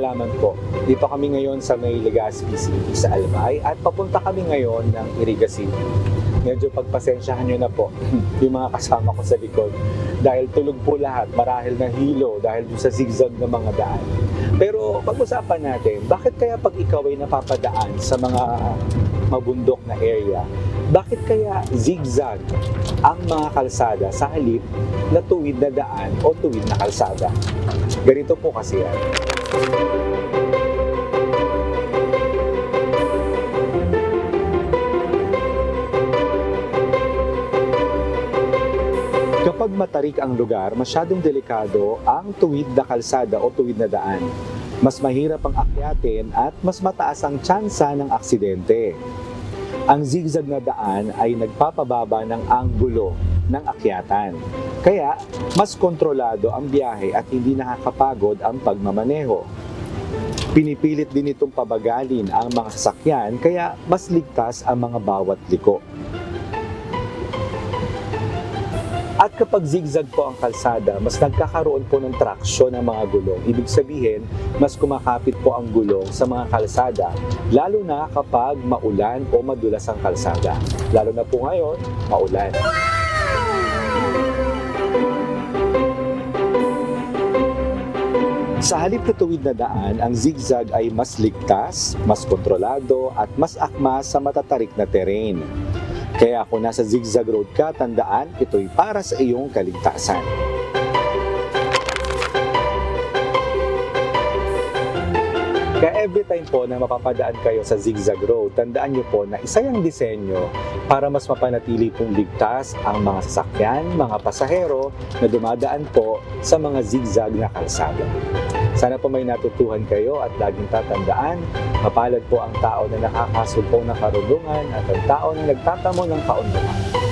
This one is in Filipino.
kaalaman po, dito kami ngayon sa may Legazpi City sa Albay at papunta kami ngayon ng Iriga City. Medyo pagpasensyahan nyo na po yung mga kasama ko sa likod dahil tulog po lahat, marahil na hilo dahil dun sa zigzag ng mga daan. Pero pag-usapan natin, bakit kaya pag ikaw ay napapadaan sa mga mabundok na area, bakit kaya zigzag ang mga kalsada sa halip na tuwid na daan o tuwid na kalsada? Ganito po kasi yan. Kapag matarik ang lugar, masyadong delikado ang tuwid na kalsada o tuwid na daan. Mas mahirap ang akyatin at mas mataas ang tsansa ng aksidente. Ang zigzag na daan ay nagpapababa ng anggulo ng akyatan. Kaya, mas kontrolado ang biyahe at hindi nakakapagod ang pagmamaneho. Pinipilit din itong pabagalin ang mga sasakyan kaya mas ligtas ang mga bawat liko. At kapag zigzag po ang kalsada, mas nagkakaroon po ng traksyon ang mga gulong. Ibig sabihin, mas kumakapit po ang gulong sa mga kalsada, lalo na kapag maulan o madulas ang kalsada. Lalo na po ngayon, maulan. Sa halip na tuwid na daan, ang zigzag ay mas ligtas, mas kontrolado at mas akma sa matatarik na terrain. Kaya kung nasa zigzag road ka, tandaan, ito'y para sa iyong kaligtasan. Kaya every time po na mapapadaan kayo sa zigzag road, tandaan nyo po na isa yung disenyo para mas mapanatili pong ligtas ang mga sasakyan, mga pasahero na dumadaan po sa mga zigzag na kalsada. Sana po may natutuhan kayo at laging tatandaan, mapalad po ang tao na nakakasumpong ng karunungan at ang tao na nagtatamo ng kaunlaran.